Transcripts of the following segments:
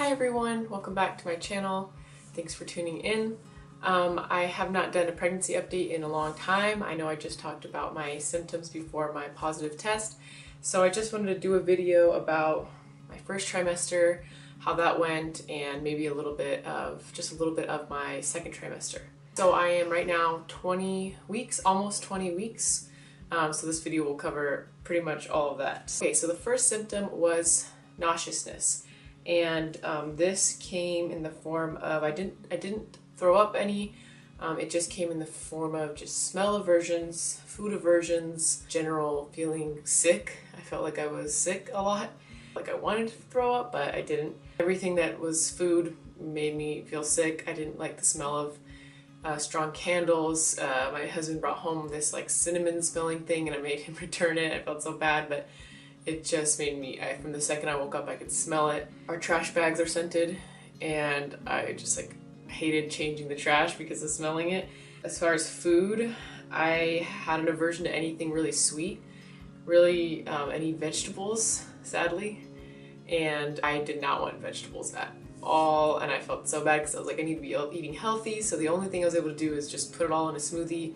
Hi everyone, welcome back to my channel. Thanks for tuning in. I have not done a pregnancy update in a long time. I know I just talked about my symptoms before my positive test, so I just wanted to do a video about my first trimester, how that went, and maybe just a little bit of my second trimester. So I am right now 20 weeks, almost 20 weeks. So this video will cover pretty much all of that. Okay, so the first symptom was nauseousness. And this came in the form of, I didn't throw up any, it just came in the form of just smell aversions, food aversions, general feeling sick. I felt like I was sick a lot, like I wanted to throw up, but I didn't. Everything that was food made me feel sick. I didn't like the smell of strong candles. My husband brought home this like cinnamon smelling thing and I made him return it. I felt so bad, but it just made me, from the second I woke up, I could smell it. Our trash bags are scented, and I just like hated changing the trash because of smelling it. As far as food, I had an aversion to anything really sweet, really any vegetables, sadly, and I did not want vegetables at all, and I felt so bad because I was like, I need to be eating healthy, so the only thing I was able to do is just put it all in a smoothie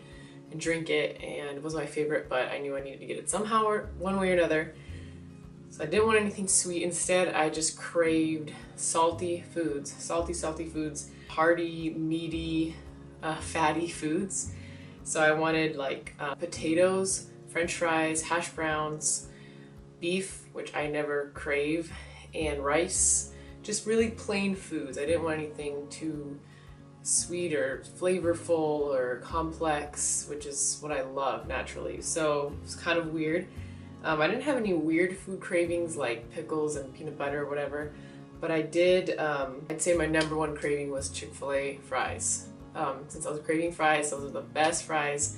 and drink it, and it was my favorite, but I knew I needed to get it somehow or one way or another. So I didn't want anything sweet. Instead, I just craved salty foods, salty foods, hearty, meaty, fatty foods. So I wanted like potatoes, french fries, hash browns, beef, which I never crave, and rice. Just really plain foods. I didn't want anything too sweet or flavorful or complex, which is what I love naturally. So it's kind of weird. I didn't have any weird food cravings like pickles and peanut butter or whatever, but I did, I'd say my number one craving was Chick-fil-A fries. Since I was craving fries, those are the best fries.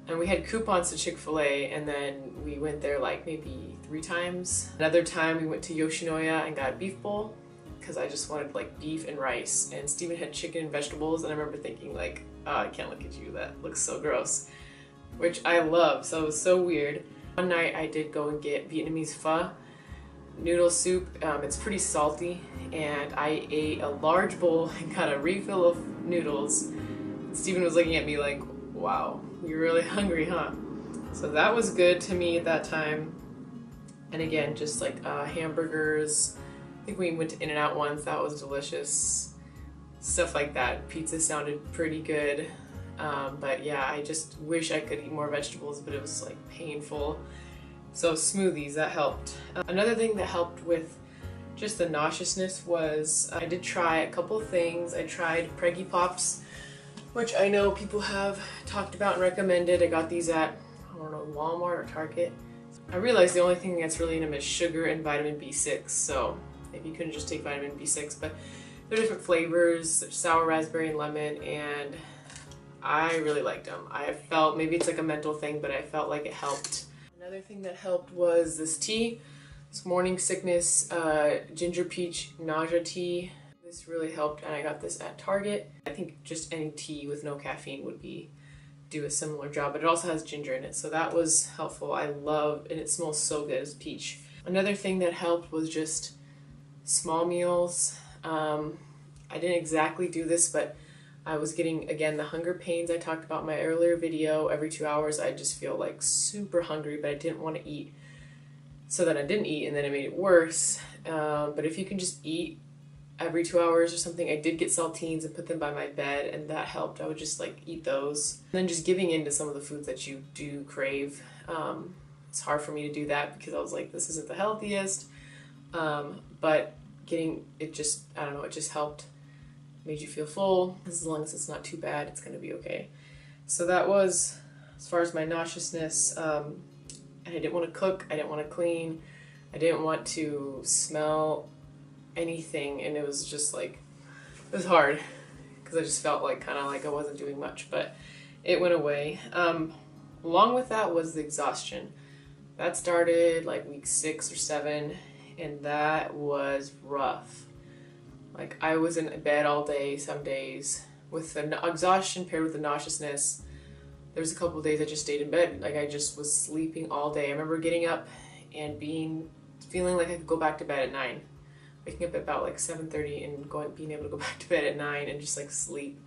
And we had coupons to Chick-fil-A, and then we went there like maybe 3 times. Another time we went to Yoshinoya and got a beef bowl because I just wanted like beef and rice, and Steven had chicken and vegetables, and I remember thinking like, oh, I can't look at you, that looks so gross, which I love, so it was so weird. One night I did go and get Vietnamese pho noodle soup. It's pretty salty, and I ate a large bowl and got a refill of noodles. Steven was looking at me like, wow, you're really hungry, huh? So that was good to me at that time. And again, just like hamburgers. I think we went to In-N-Out once, that was delicious. Stuff like that. Pizza sounded pretty good. But yeah, I just wish I could eat more vegetables, but it was like painful. So smoothies, that helped. Another thing that helped with just the nauseousness was I did try a couple things. I tried Preggy Pops, which I know people have talked about and recommended. I got these at, I don't know, Walmart or Target. I realized the only thing that's really in them is sugar and vitamin B6, so maybe you couldn't just take vitamin B6, but they're different flavors. There's sour raspberry and lemon, and I really liked them. I felt, maybe it's like a mental thing, but I felt like it helped. Another thing that helped was this tea, this morning sickness ginger peach nausea tea. This really helped, and I got this at Target. I think just any tea with no caffeine would do a similar job, but it also has ginger in it, so that was helpful. I love, and it smells so good, it's peach. Another thing that helped was just small meals. I didn't exactly do this, but I was getting, again, the hunger pains I talked about in my earlier video. Every 2 hours I just feel like super hungry, but I didn't want to eat. So then I didn't eat, and then it made it worse. But if you can just eat every 2 hours or something, I did get saltines and put them by my bed, and that helped. I would just like eat those. And then just giving in to some of the foods that you do crave. It's hard for me to do that because I was like, this isn't the healthiest. But getting it just, I don't know, it just helped. Made you feel full. As long as it's not too bad, it's gonna be okay. So that was as far as my nauseousness. And I didn't want to cook, I didn't want to clean, I didn't want to smell anything, and it was just like, it was hard because I just felt like kind of like I wasn't doing much, but it went away. Along with that was the exhaustion. That started like week 6 or 7, and that was rough. Like, I was in bed all day, some days, with the exhaustion paired with the nauseousness. There was a couple of days I just stayed in bed. Like, I just was sleeping all day. I remember getting up and feeling like I could go back to bed at 9. waking up at about like 7:30 and being able to go back to bed at 9 and just like sleep.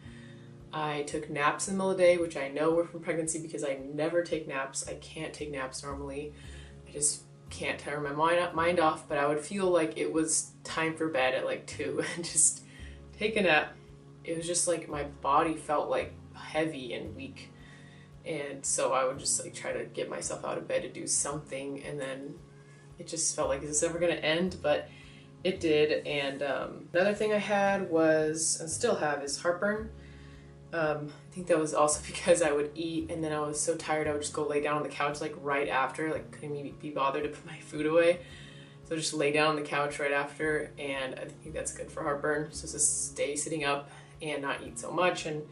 I took naps in the middle of the day, which I know were from pregnancy because I never take naps. I can't take naps normally. I just can't turn my mind off, but I would feel like it was time for bed at like 2 and just take a nap. It was just like my body felt like heavy and weak. And so I would just like try to get myself out of bed to do something, and then it just felt like, is this ever gonna end? But it did. And another thing I had was, and still have, is heartburn. I think that was also because I would eat and then I was so tired I would just go lay down on the couch like right after, like couldn't even be bothered to put my food away. So just lay down on the couch right after, and I think that's good for heartburn. So just stay sitting up and not eat so much and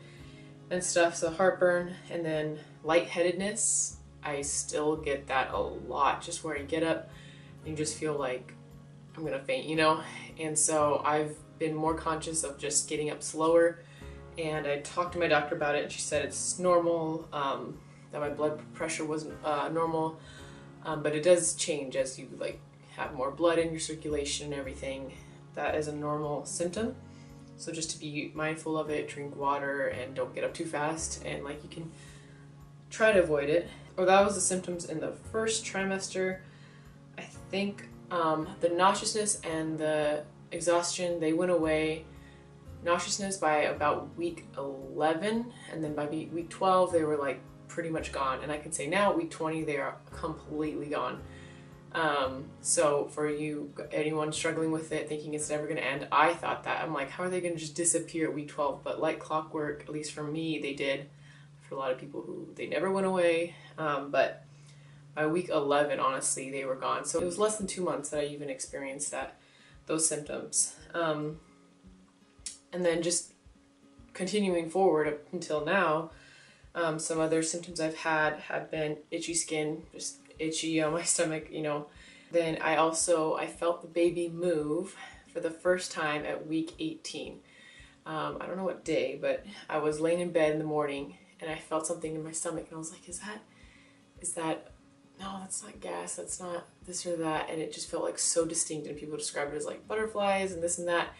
stuff. So heartburn, and then lightheadedness. I still get that a lot, just where I get up and you just feel like I'm gonna faint, you know? And so I've been more conscious of just getting up slower. And I talked to my doctor about it, and she said it's normal, that my blood pressure wasn't normal, but it does change as you like have more blood in your circulation and everything. That is a normal symptom. So just to be mindful of it, drink water, and don't get up too fast, and like you can try to avoid it. Or that was the symptoms in the first trimester. I think the nauseousness and the exhaustion, they went away. Nauseousness by about week 11, and then by week 12 they were like pretty much gone, and I can say now at week 20 they are completely gone. So for anyone struggling with it, thinking it's never going to end, I thought that. I'm like, how are they going to just disappear at week 12? But like clockwork, at least for me, they did. For a lot of people who they never went away, but by week 11, honestly, they were gone. So it was less than 2 months that I even experienced those symptoms. And then just continuing forward up until now, some other symptoms I've had have been itchy skin, just itchy on my stomach, you know. Then I felt the baby move for the first time at week 18. I don't know what day, but I was laying in bed in the morning and I felt something in my stomach, and I was like, is that, no, that's not gas, that's not this or that. And it just felt like so distinct, and people describe it as like butterflies and this and that.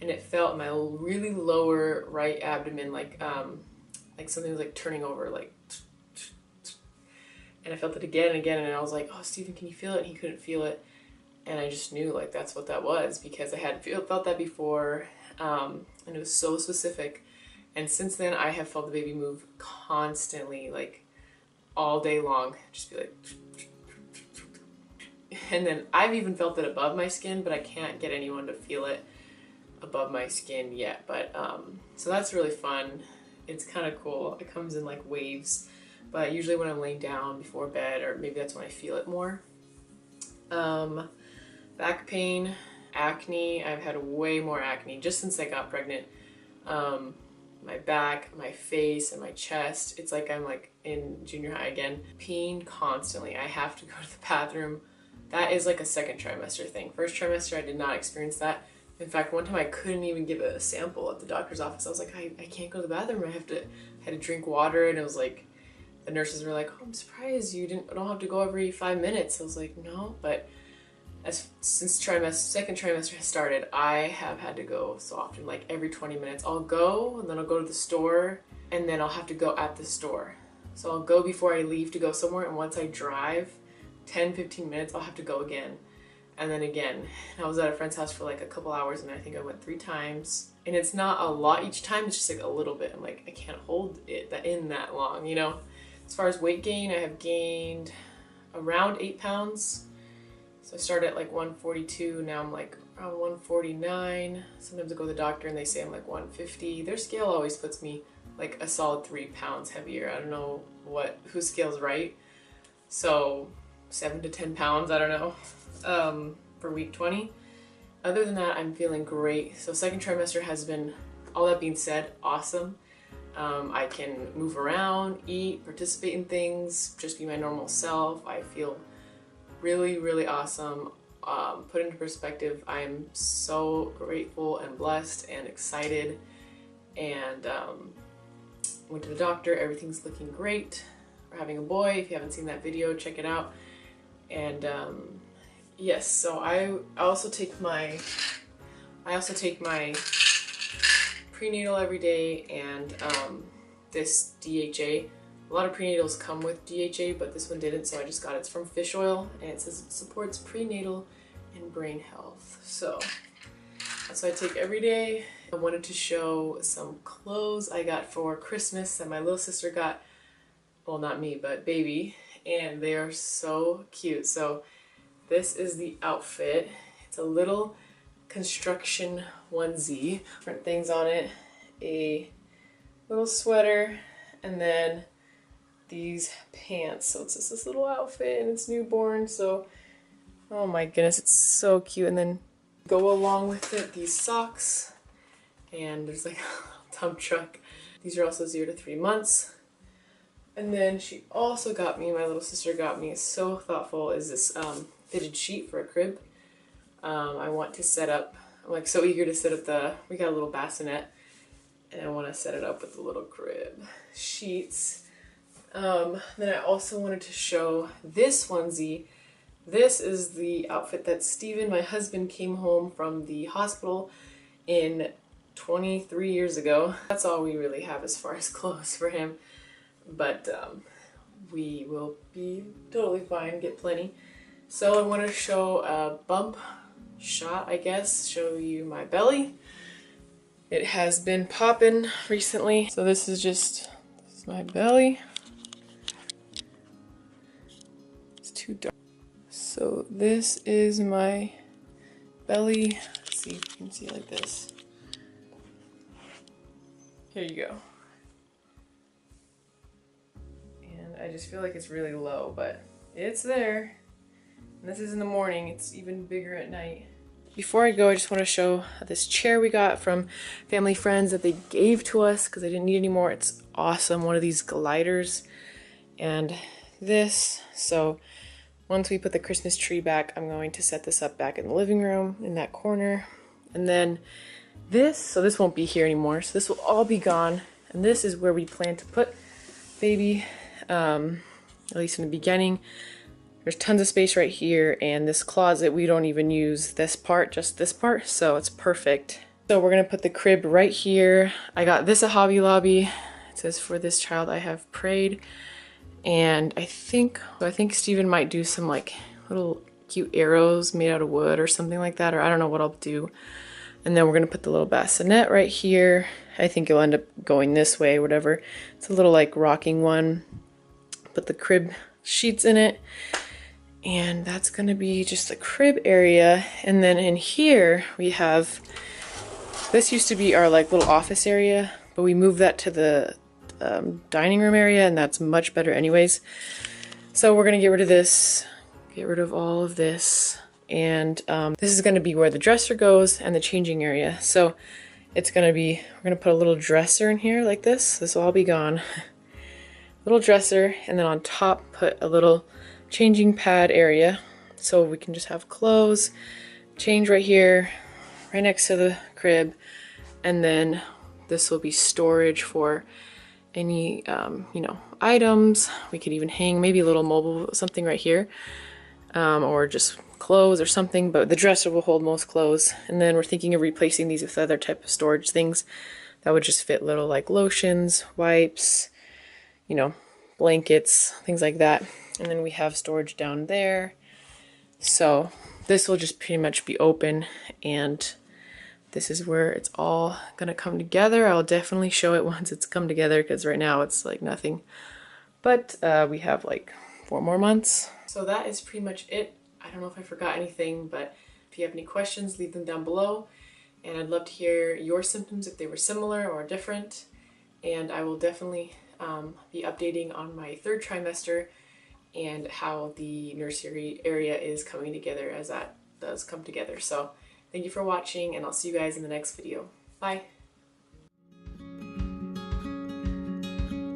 And it felt in my really lower right abdomen like something was like turning over, like, and I felt it again and again, and I was like, oh, Stephen, can you feel it? And he couldn't feel it, and I just knew like that's what that was, because I had felt that before, and it was so specific. And since then I have felt the baby move constantly, like all day long, just be like, and then I've even felt it above my skin, but I can't get anyone to feel it above my skin yet. But so that's really fun. It's kind of cool. It comes in like waves, but usually when I'm laying down before bed, or maybe that's when I feel it more. Back pain, acne. I've had way more acne just since I got pregnant. My back, my face, and my chest. It's like I'm like in junior high again. Peeing constantly. I have to go to the bathroom. That is like a second trimester thing. First trimester I did not experience that. In fact, one time I couldn't even give a sample at the doctor's office. I was like, I can't go to the bathroom. I had to drink water, and it was like, the nurses were like, oh, I'm surprised you don't have to go every 5 minutes. I was like, no, but since second trimester has started, I have had to go so often, like every 20 minutes. I'll go, and then I'll go to the store, and then I'll have to go at the store. So I'll go before I leave to go somewhere, and once I drive 10-15 minutes, I'll have to go again. And then again. I was at a friend's house for like a couple hours, and I think I went 3 times. And it's not a lot each time, it's just like a little bit. I'm like, I can't hold it in that long, you know? As far as weight gain, I have gained around 8 pounds. So I started at like 142, now I'm like around 149. Sometimes I go to the doctor and they say I'm like 150. Their scale always puts me like a solid 3 pounds heavier. I don't know whose scale's right. So 7 to 10 pounds, I don't know, for week 20. Other than that, I'm feeling great. So second trimester has been, all that being said, awesome. I can move around, eat, participate in things, just be my normal self. I feel really, really awesome. Put into perspective, I am so grateful and blessed and excited. And went to the doctor, everything's looking great. We're having a boy. If you haven't seen that video, check it out. And yes, so I also take my I also take my prenatal every day and this DHA. A lot of prenatals come with DHA, but this one didn't, so I just got it. It's from fish oil, and it says it supports prenatal and brain health. So that's what I take every day. I wanted to show some clothes I got for Christmas that my little sister got. Well, not me, but baby. And they are so cute. So this is the outfit. It's a little construction onesie. Different things on it. A little sweater, and then these pants. So it's just this little outfit, and it's newborn. So, oh my goodness, it's so cute. And then go along with it, these socks. And there's like a dump truck. These are also 0 to 3 months. And then she also got me, my little sister got me, so thoughtful, is this fitted sheet for a crib. I want to set up, I'm like so eager to set up we got a little bassinet, and I want to set it up with the little crib sheets. Then I also wanted to show this onesie. This is the outfit that Steven, my husband, came home from the hospital in 23 years ago. That's all we really have as far as clothes for him. But we will be totally fine, get plenty. So I want to show a bump shot, I guess, show you my belly. It has been popping recently. So this is my belly. It's too dark. So this is my belly. Let's see if you can see it like this. Here you go. I just feel like it's really low, but it's there. And this is in the morning. It's even bigger at night. Before I go, I just want to show this chair we got from family friends that they gave to us because they didn't need any more. It's awesome. One of these gliders. And this. So once we put the Christmas tree back, I'm going to set this up back in the living room in that corner. And then this, so this won't be here anymore. So this will all be gone. And this is where we plan to put baby. At least in the beginning. There's tons of space right here, and this closet, we don't even use this part, just this part, so it's perfect. So we're gonna put the crib right here. I got this at Hobby Lobby. It says, "For this child I have prayed." And I think Steven might do some like little cute arrows made out of wood or something like that, or I don't know what I'll do. And then we're gonna put the little bassinet right here. I think it'll end up going this way, whatever. It's a little like rocking one. Put the crib sheets in it, and that's gonna be just the crib area. And then in here we have, this used to be our like little office area, but we moved that to the dining room area, and that's much better anyways. So we're gonna get rid of this, get rid of all of this, and this is gonna be where the dresser goes and the changing area. So it's gonna be, we're gonna put a little dresser in here like this. This will all be gone. Little dresser, and then on top put a little changing pad area so we can just have clothes, change right here, right next to the crib, and then this will be storage for any you know, items. We could even hang maybe a little mobile something right here, or just clothes or something, but the dresser will hold most clothes. And then we're thinking of replacing these with other type of storage things that would just fit little like lotions, wipes, you know, blankets, things like that. And then we have storage down there. So this will just pretty much be open, and this is where it's all gonna come together. I'll definitely show it once it's come together, because right now it's like nothing. But we have like 4 more months. So that is pretty much it. I don't know if I forgot anything, but if you have any questions, leave them down below. And I'd love to hear your symptoms if they were similar or different. And I will definitely be updating on my 3rd trimester and how the nursery area is coming together as that does come together. So thank you for watching, and I'll see you guys in the next video. Bye!